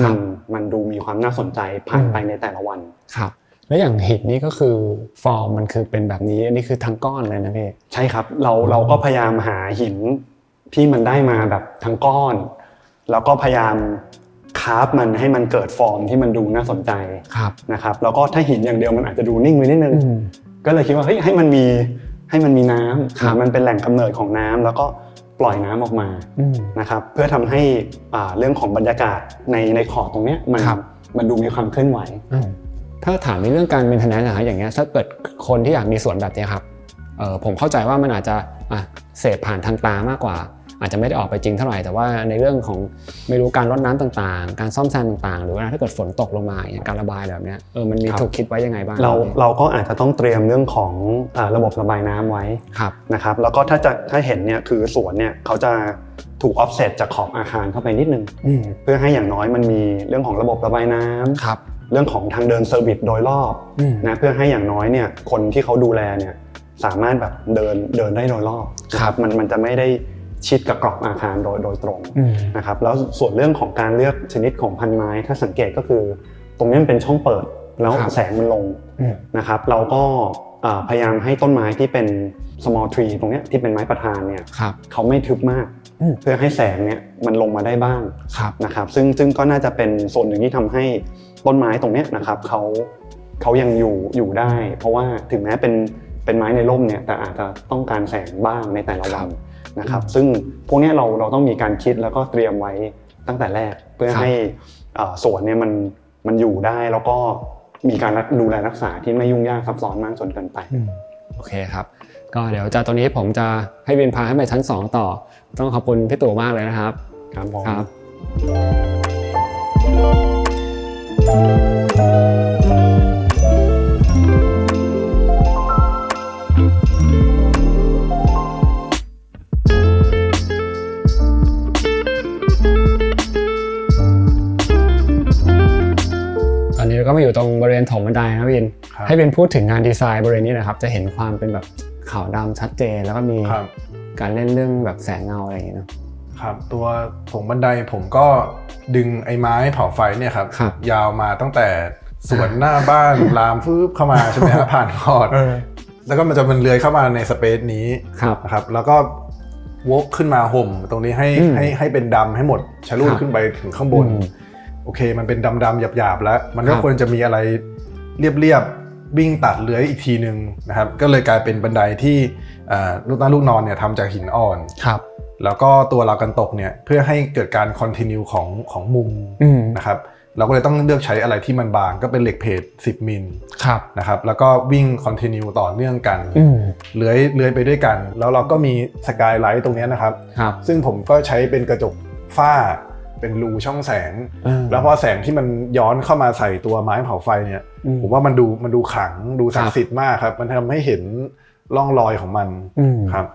มันดูมีความน่าสนใจผ่านไปในแต่ละวันครับแล้วอย่างหินนี่ก็คือฟอร์มมันคือเป็นแบบนี้อันนี้คือทั้งก้อนเลยนะพี่ใช่ครับเราก็พยายามหาหินที่มันได้มาแบบทั้งก้อนแล้วก็พยายามคราฟมันให้มันเกิดฟอร์มที่มันดูน่าสนใจนะครับแล้วก็ถ้าหินอย่างเดียวมันอาจจะดูนิ่งไปนิดนึงก็เลยคิดว่าให้มันมีน้ำมันเป็นแหล่งกำเนิดของน้ำแล้วก็ปล่อยน้ำออกมานะครับเพื่อทำให้เรื่องของบรรยากาศในขอบตรงนี้มันดูมีความเคลื่อนไหวถ้าถามในเรื่องการเป็นทนายนะอย่างเงี้ยถ้าเกิดคนที่อยากมีสวนแบบนี้ครับผมเข้าใจว่ามันอาจจะเสพผ่านทางตามากกว่าอาจจะไม่ได้ออกไปจริงเท่าไหร่แต่ว่าในเรื่องของไม่รู้การรดน้ำต่างๆการซ่อมแซมต่างๆหรือว่าถ้าเกิดฝนตกลงมาอย่างการระบายแบบนี้มันมีถูกคิดไว้ยังไงบ้างเราก็อาจจะต้องเตรียมเรื่องของระบบระบายน้ำไว้นะครับแล้วก็ถ้าเห็นเนี่ยคือสวนเนี่ยเขาจะถูก offset จากขอบอาคารเข้าไปนิดนึงเพื่อให้อย่างน้อยมันมีเรื่องของระบบระบายน้ำเรื่องของทางเดินเซอร์วิสโดยรอบนะเพื่อให้อย่างน้อยเนี่ยคนที่เขาดูแลเนี่ยสามารถแบบเดินได้โดยรอบนะครับมันจะไม่ได้ชิดกับกรอบอาคารโดยตรงนะครับแล้วส่วนเรื่องของการเลือกชนิดของพันไม้ถ้าสังเกตก็คือตรงนี้มันเป็นช่องเปิดแล้วแสงมันลงนะครับเราก็พยายามให้ต้นไม้ที่เป็น small tree ตรงนี้ที่เป็นไม้ประธานเนี่ยเขาไม่ทึบมากเพื่อให้แสงเนี่ยมันลงมาได้บ้างนะครับซึ่งก็น่าจะเป็นส่วนหนึ่งที่ทำให้ต้นไม้ตรงนี้นะครับเขายังอยู่ได้เพราะว่าถึงแม้เป็นไม้ในร่มเนี่ยแต่อาจจะต้องการแสงบ้างในแต่ละวันนะครับซึ่งพวกนี้เราต้องมีการคิดแล้วก็เตรียมไว้ตั้งแต่แรกเพื่อให้สวนเนี่ยมันอยู่ได้แล้วก็มีการดูแลรักษาที่ไม่ยุ่งยากซับซ้อนมากจนเกินไปโอเคครับก็เดี๋ยวจากตรงนี้ผมจะให้วินพาให้ไปชั้น2ต่อต้องขอบคุณพี่ตู่มากเลยนะครับครับ มาอยู่ตรงบริเวณโถงบันไดนะวินให้เป็นพูดถึงงานดีไซน์บริเวณนี้นะครับจะเห็นความเป็นแบบขาวดำชัดเจนแล้วก็มีการเล่นเรื่องแบบแสงเงาอะไรอย่างเงี้ยครับตัวโถงบันไดผมก็ดึงไอ้ไม้เผาไฟเนี่ยครับยาวมาตั้งแต่สวนหน้าบ้านลามฟืบเข้ามาใช่ไหมครับผ่านคอร์ดแล้วก็มันจะมันเลื้อยเข้ามาในสเปซนี้นะครับแล้วก็วกขึ้นมาห่มตรงนี้ให้เป็นดำให้หมดชะลูดขึ้นไปถึงข้างบนโอเคมันเป็นดำๆหยาบๆแล้วมันก็ควรจะมีอะไรเรียบๆวิ่งตัดเลื้อยอีกทีนึงนะครับก็เลยกลายเป็นบันไดที่ลูกนอนเนี่ยทำจากหินอ่อนแล้วก็ตัวราวกันตกเนี่ยเพื่อให้เกิดการคอนทินิวของมุมนะครับเราก็เลยต้องเลือกใช้อะไรที่มันบางก็เป็นเหล็กเพจ10 มิลนะครับแล้วก็วิ่งคอนทินิวต่อเนื่องกันเลื้อยไปด้วยกันแล้วเราก็มีสกายไลท์ตรงนี้นะครับซึ่งผมก็ใช้เป็นกระจกฝ้าเป็นรูช่องแสงแล้วพอแสงที่มันย้อนเข้ามาใส่ตัวไม้เผาไฟเนี่ยผมว่ามันดูขลังดูศักดิ์สิทธิ์มากครับมันทำให้เห็นร่องรอยของมันครับ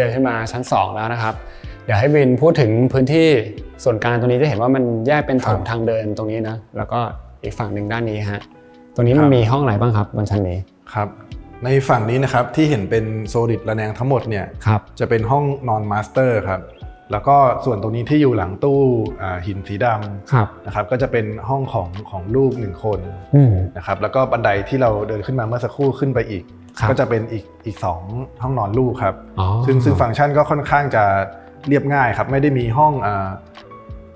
เดินขึ้นมาชั้น2แล้วนะครับเดี๋ยวให้วินพูดถึงพื้นที่ส่วนกลางตรงนี้จะเห็นว่ามันแยกเป็นโถงทางเดินตรงนี้นะแล้วก็อีกฝั่งหนึ่งด้านนี้ฮะตรงนี้มันมีห้องอะไรบ้างครับบนชั้นนี้ครับในฝั่งนี้นะครับที่เห็นเป็นโซลิดระแนงทั้งหมดเนี่ยจะเป็นห้องนอนมาสเตอร์ครับแล้วก็ส่วนตรงนี้ที่อยู่หลังตู้หินสีดำนะครับก็จะเป็นห้องของลูก1 คนนะครับแล้วก็บันไดที่เราเดินขึ้นมาเมื่อสักครู่ขึ้นไปอีกก็จะเป็นอีก2 ห้องนอนลูกครับซึ่งฟังก์ชันก็ค่อนข้างจะเรียบง่ายครับไม่ได้มีห้อง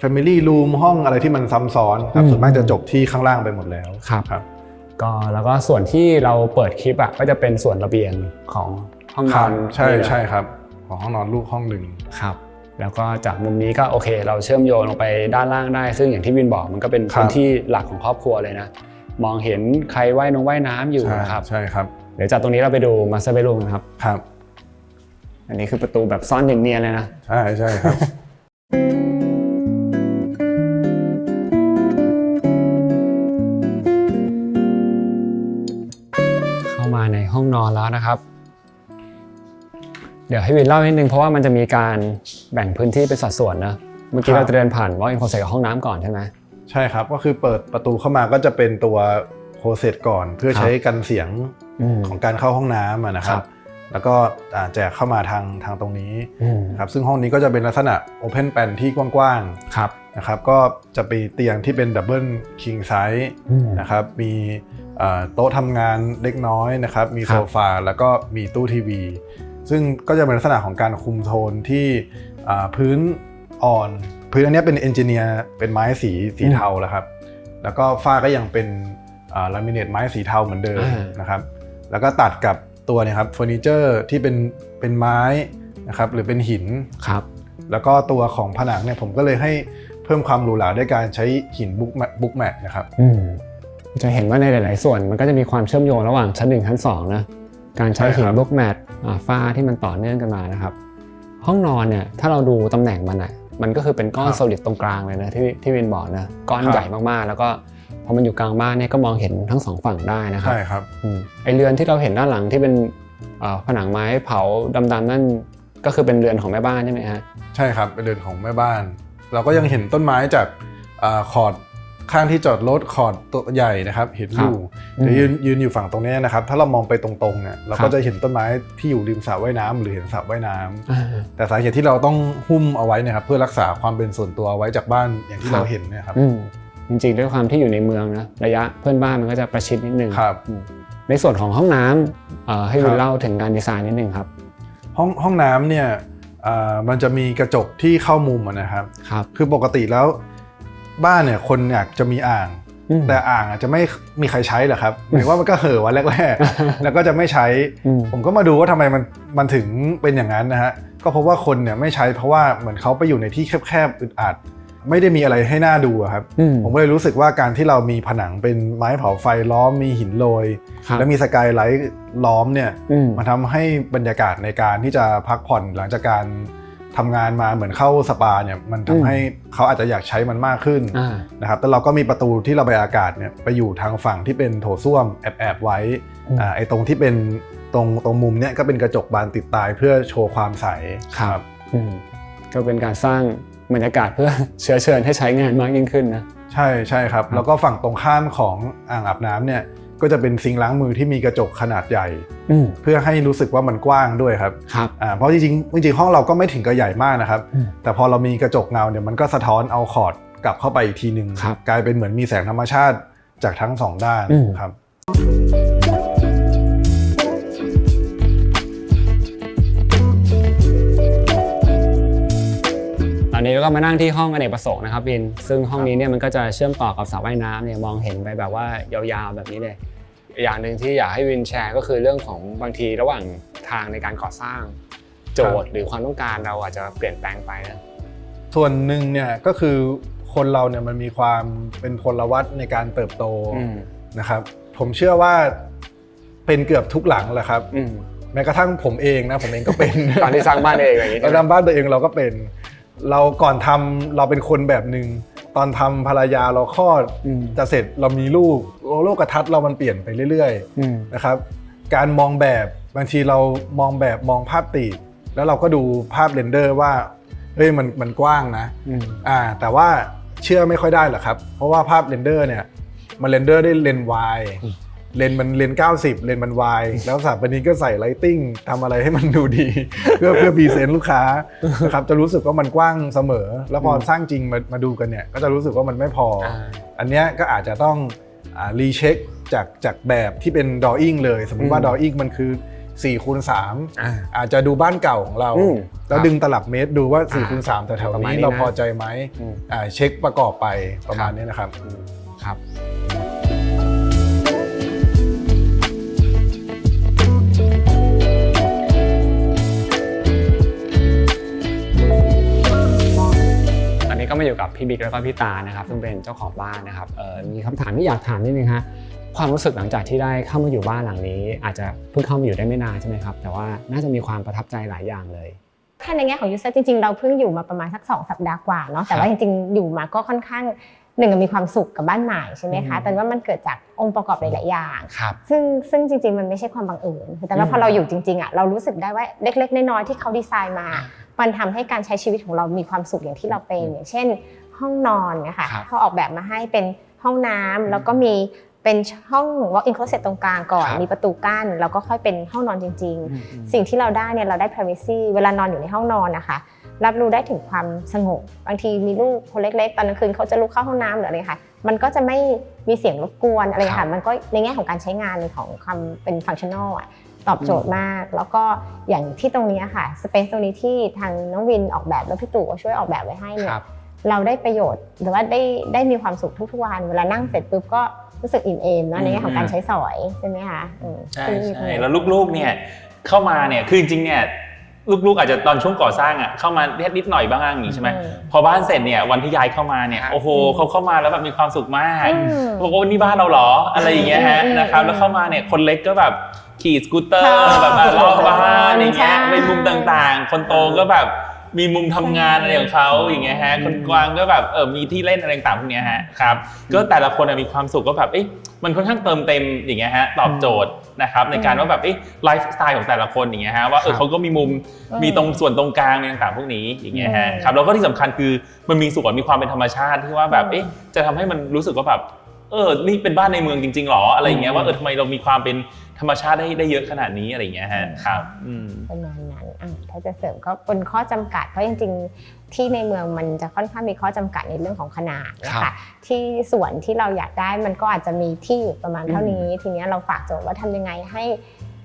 Family Room ห้องอะไรที่มันซ้ำซ้อนครับส่วนมากจะจบที่ข้างล่างไปหมดแล้วครับก็แล้วก็ส่วนที่เราเปิดคลิปอ่ะก็จะเป็นส่วนระเบียงของห้องนอนใช่ครับของห้องนอนลูกห้องหนึ่งครับแล้วก็จากมุมนี้ก็โอเคเราเชื่อมโยงลงไปด้านล่างได้ซึ่งอย่างที่วินบอกมันก็เป็นพื้นที่หลักของครอบครัวเลยนะมองเห็นใครว่ายน้ำอยู่นะครับใช่ครับเดี๋ยวจากตรงนี้เราไปดูมาสเตอร์เบดรูมกันครับครับอันนี้คือประตูแบบซ่อนอย่างเนียนเลยนะใช่ครับเข้ามาในห้องนอนแล้วนะครับเดี๋ยวให้วินเล่านิดนึงเพราะว่ามันจะมีการแบ่งพื้นที่เป็นสัดส่วนนะเมื่อกี้เราจะเดินผ่านwalk-in closetกับห้องน้ำก่อนใช่ไหมใช่ครับก็คือเปิดประตูเข้ามาก็จะเป็นตัวโคลเซ็ตก่อนเพื่อใช้กันเสียงของการเข้าห้องน้ำนะครับแล้วก็แจกเข้ามาทางตรงนี้นะครับซึ่งห้องนี้ก็จะเป็นลักษณะ Open Plan ที่กว้างๆนะครับก็จะมีเตียงที่เป็น Double King Size นะครับมีโต๊ะทำงานเล็กน้อยนะครับมีโซฟาแล้วก็มีตู้ทีวีซึ่งก็จะเป็นลักษณะของการคุมโทนที่พื้นอ่อนพื้นอันนี้เป็นเอนจิเนียร์เป็นไม้สีเทาแล้วครับแล้วก็ฝ้าก็ยังเป็นลามิเนตไม้สีเทาเหมือนเดิมนะครับแล้วก็ตัดกับตัวเนี่ยครับเฟอร์นิเจอร์ที่เป็นไม้นะครับหรือเป็นหินแล้วก็ตัวของผนังเนี่ยผมก็เลยให้เพิ่มความหรูหราด้วยการใช้หินบุ๊กแมทนะครับจะเห็นว่าในหลายๆส่วนมันก็จะมีความเชื่อมโยงระหว่างชั้น1ชั้น2นะการใช้หินบุ๊กแมทฝ้าที่มันต่อเนื่องกันมานะครับห้องนอนเนี่ยถ้าเราดูตำแหน่งมันก็คือเป็นก้อนโซลิดตรงกลางเลยนะที่วินบอกนะก้อนใหญ่มากๆแล้วก็พอมันอยู่กลางบ้านเนี่ยก็มองเห็นทั้ง2 ฝั่งได้นะครับใช่ครับไอเรือนที่เราเห็นด้านหลังที่เป็นผนังไม้เผาดำๆนั่นก็คือเป็นเรือนของแม่บ้านใช่ไหมฮะใช่ครับเป็นเรือนของแม่บ้านเราก็ยังเห็นต้นไม้จากคอร์ดข้างที่จอดรถคอร์ดตัวใหญ่นะครับเห็นอยู่ยืนอยู่ฝั่งตรงนี้นะครับถ้าเรามองไปตรงๆเนี่ยเราก็จะเห็นต้นไม้ที่อยู่ริมสระว่ายน้ำหรือเห็นสระว่ายน้ำแต่สาเหตุที่เราต้องหุ้มเอาไว้นะครับเพื่อรักษาความเป็นส่วนตัวไว้จากบ้านอย่างที่เราเห็นเนี่ยครับจริงๆด้วยความที่อยู่ในเมืองนะระยะเพื่อนบ้านมันก็จะประชิดนิดนึงในส่วนของห้องน้ำให้วินเล่าถึงการดีไซน์นิดนึงครับห้องน้ำเนี่ยมันจะมีกระจกที่เข้ามุมนะครับคือปกติแล้วบ้านเนี่ยคนอยากจะมีอ่างแต่อ่างอาจจะไม่มีใครใช้หรอกครับหมายว่ามันก็เห่อวันแรกๆแล้วก็จะไม่ใช้ผมก็มาดูว่าทำไมมันถึงเป็นอย่างนั้นนะฮะก็เพราะว่าคนเนี่ยไม่ใช้เพราะว่าเหมือนเขาไปอยู่ในที่แคบๆอึดอัดไม่ได้มีอะไรให้น่าดูครับผมก็เลยรู้สึกว่าการที่เรามีผนังเป็นไม้เผาไฟล้อมมีหินโรยและมีสกายไลท์ล้อมเนี่ยมันทำให้บรรยากาศในการที่จะพักผ่อนหลังจากการ ทำงานมาเหมือนเข้าสปาเนี่ยมันทำให้เขาอาจจะอยากใช้มันมากขึ้นนะครับแต่เราก็มีประตูที่ระบายอากาศเนี่ยไปอยู่ทางฝั่งที่เป็นโถส้วมแอบไว้ไอ้ตรงที่เป็นตรงมุมเนี่ยก็เป็นกระจกบานติดตายเพื่อโชว์ความใสครับก็เป็นการสร้างบรรยากาศเพื่อเชื้อเชิญให้ใช้งานมากยิ่งขึ้นนะใช่ครับแล้วก็ฝั่งตรงข้ามของอ่างอาบน้ำเนี่ยก็จะเป็นซิงค์ล้างมือที่มีกระจกขนาดใหญ่เพื่อให้รู้สึกว่ามันกว้างด้วยครับเพราะจริงห้องเราก็ไม่ถึงกับใหญ่มากนะครับแต่พอเรามีกระจกเงาเนี่ยมันก็สะท้อนเอาคอร์ดกลับเข้าไปอีกทีนึงกลายเป็นเหมือนมีแสงธรรมชาติจากทั้งสองด้านครับตอนนี้เราก็มานั่งที่ห้องอเนกประสงค์นะครับบินซึ่งห้องนี้เนี่ยมันก็จะเชื่อมต่อกับสระว่ายน้ำเนี่ยมองเห็นไปแบบว่ายาวๆแบบนี้เลยอย่างหนึ่งที่อยากให้วินแชร์ก็คือเรื่องของบางทีระหว่างทางในการก่อสร้างโจทย์หรือความต้องการเราอาจจะเปลี่ยนแปลงไปนะส่วนหนึ่งเนี่ยก็คือคนเราเนี่ยมันมีความเป็นพลวัตในการเติบโตนะครับผมเชื่อว่าเป็นเกือบทุกหลังแหละครับแม้กระทั่งผมเองนะผมเองก็เป็นตอนที่สร้างบ้านเองอย่างนี้ตอนทำบ้านตัวเองเราก็เป็นเราก่อนทำเราเป็นคนแบบนึงตอนทำภรรยาเราคลอดจะเสร็จเรามีลูกโลกทัศน์เรามันเปลี่ยนไปเรื่อยๆนะครับการมองแบบบางทีเรามองภาพติดแล้วเราก็ดูภาพเรนเดอร์ว่าเฮ้ยมันกว้างนะแต่ว่าเชื่อไม่ค่อยได้หรอกครับเพราะว่าภาพเรนเดอร์เนี่ยมันเรนเดอร์ได้เลนส์วายเลนมันเลน90เลนมันวายแล้วสถาปนิกก็ใส่ไลติ้งทำอะไรให้มันดูดีเพื่อพรีเซนต์ลูกค้านะครับจะรู้สึกว่ามันกว้างเสมอแล้วพอสร้างจริงมาดูกันเนี่ยก็จะรู้สึกว่ามันไม่พออันนี้ก็อาจจะต้องรีเช็คจากแบบที่เป็นดรออิ่งเลยสมมติว่าดรออิ่งมันคือ4x3อาจจะดูบ้านเก่าของเราแล้วดึงตลับเมตรดูว่า4x3แถวๆนี้เราพอใจไหมเช็คประกอบไปประมาณนี้นะครับครับก็มาอยู่กับพี่บิ๊กแล้วก็พี่ตานะครับซึ่งเป็นเจ้าของบ้านนะครับมีคำถามที่อยากถามนิดนึงฮะความรู้สึกหลังจากที่ได้เข้ามาอยู่บ้านหลังนี้อาจจะเพิ่งเข้ามาอยู่ได้ไม่นานใช่ไหมครับแต่ว่าน่าจะมีความประทับใจหลายอย่างเลยถ้าในแง่ของยูเซอร์จริงๆเราเพิ่งอยู่มาประมาณสัก2 สัปดาห์กว่าเนาะแต่ว่าจริงๆอยู่มาก็ค่อนข้างมีความสุขกับบ้านใหม่ใช่ไหมคะแต่ว่ามันเกิดจากองค์ประกอบหลายๆอย่างซึ่งจริงๆมันไม่ใช่ความบังเอิญแต่ว่าพอเราอยู่จริงๆอ่ะเรารู้สึกได้ว่าเล็กๆน้อยๆที่เขาดีไซน์มามันทำให้การใช้ชีวิตของเรามีความสุขอย่างที่เราเป็นอย่างเช่นห้องนอนนะคะเขาออกแบบมาให้เป็นห้องน้ำแล้วก็มีเป็นห้อง walk-in closet ตรงกลางก่อนมีประตูกั้นแล้วก็ค่อยเป็นห้องนอนจริงๆสิ่งที่เราได้เนี่ยเราได้ privacy เวลานอนอยู่ในห้องนอนนะคะรับรู้ได้ถึงความสงบบางทีมีลูกคนเล็กๆตอนกลางคืนเขาจะลุกเข้าห้องน้ำหรืออะไรค่ะมันก็จะไม่มีเสียงรบกวนอะไรค่ะมันก็ในแง่ของการใช้งานของความเป็น functional อ่ะตอบโจทย์มากแล้วก็อย่างที่ตรงนี้ค่ะสเปซตรงนี้ที่ทางน้องวินออกแบบแล้วพี่ตู่ก็ช่วยออกแบบไว้ให้เนี่ยเราได้ประโยชน์หรือว่าได้มีความสุขทุกๆวันเวลานั่งเสร็จปุ๊บก็รู้สึกอิ่มเอมนะในแง่ของการใช้สอยใช่ไหมคะใช่แล้วลูกๆเนี่ยเข้ามาเนี่ยคือจริงๆเนี่ยลูกๆอาจจะตอนช่วงก่อสร้างอ่ะเข้ามานิดหน่อยบ้างอย่างนี้ใช่ไหมพอบ้านเสร็จเนี่ยวันที่ย้ายเข้ามาเนี่ยโอ้โหเขาเข้ามาแล้วแบบมีความสุขมากบอกว่านี่บ้านเราเหรออะไรอย่างเงี้ยฮะนะครับแล้วเข้ามาเนี่ยคนเล็กก็แบบขี่สกูตเตอร์แบบรอบบ้านอย่างเงี้ยในมุมต่างๆคนโตก็แบบมีมุมทำงานอะไรของเขาอย่างเงี้ยฮะคนกลางก็แบบมีที่เล่นอะไรต่างๆพวกเนี้ยฮะครับก็แต่ละคนมีความสุขก็แบบมันค่อนข้างเติมเต็มอย่างเงี้ยฮะตอบโจทย์นะครับในการว่าแบบไลฟ์สไตล์ของแต่ละคนอย่างเงี้ยฮะว่าเขาก็มีมุมมีตรงส่วนตรงกลางต่างๆพวกนี้อย่างเงี้ยฮะครับแล้วก็ที่สำคัญคือมันมีส่วนมีความเป็นธรรมชาติที่ว่าแบบจะทำให้มันรู้สึกว่าแบบนี่เป็นบ้านในเมืองจริงๆหรออะไรอย่างเงี้ยว่าทำไมเรามีความเป็นธรรมชาติได้เยอะขนาดนี้อะไรอย่างเงี้ยฮะครับประมาณนั้นถ้าจะเสริมก็เป็นข้อจำกัดเพราะจริงๆที่ในเมืองมันจะค่อนข้างมีข้อจำกัดในเรื่องของขนาดนะคะที่ส่วนที่เราอยากได้มันก็อาจจะมีที่อยู่ประมาณเท่านี้ทีนี้เราฝากโจทย์ว่าทำยังไงให้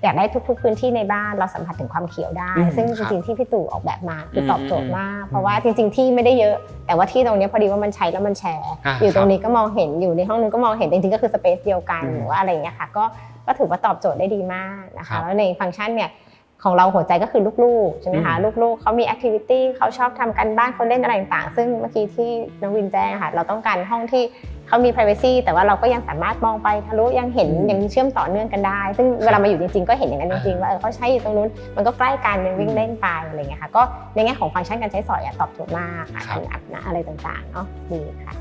อยากได้ทุกๆพื้นที่ในบ้านเราสัมผัสถึงความเขียวได้ซึ่งจริงๆที่พี่ตู่ออกแบบมาคือตอบโจทย์มากเพราะว่าจริงๆที่ไม่ได้เยอะแต่ว่าที่ตรงนี้พอดีว่ามันใช้แล้วมันแชร์อยู่ตรงนี้ก็มองเห็นอยู่ในห้องนึงก็มองเห็นจริงๆก็คือสเปซเดียวกันหรือว่าอะไรอย่างเงี้ยค่ะก็ถือว่าตอบโจทย์ได้ดีมากนะคะแล้วในฟังก์ชันเนี่ย ของเราหัวใจก็คือลูกๆใช่ไหมคะลูกๆเขามีแอคทิวิตี้เขาชอบทำกันบ้านเขาเล่นอะไรต่างๆซึ่งเมื่อกี้ที่น้องวินแจ้งค่ะเราต้องการห้องที่เขามี privacy แต่ว่าเราก็ยังสามารถมองไปทะลุยังเห็นยังเชื่อมต่อเนื่องกันได้ซึ่งเวลามาอยู่จริงๆก็เห็นอย่างนั้นจริงๆว่าเขาใช้อยู่ตรงนู้นมันก็ใกล้กันยังวิ่งเล่นไปอะไรเงี้ยค่ะก็ในแง่ของฟังก์ชันการใช้สอยตอบโจทย์มากค่ะการอัพนะอะไรต่างๆเนาะดีค่ะ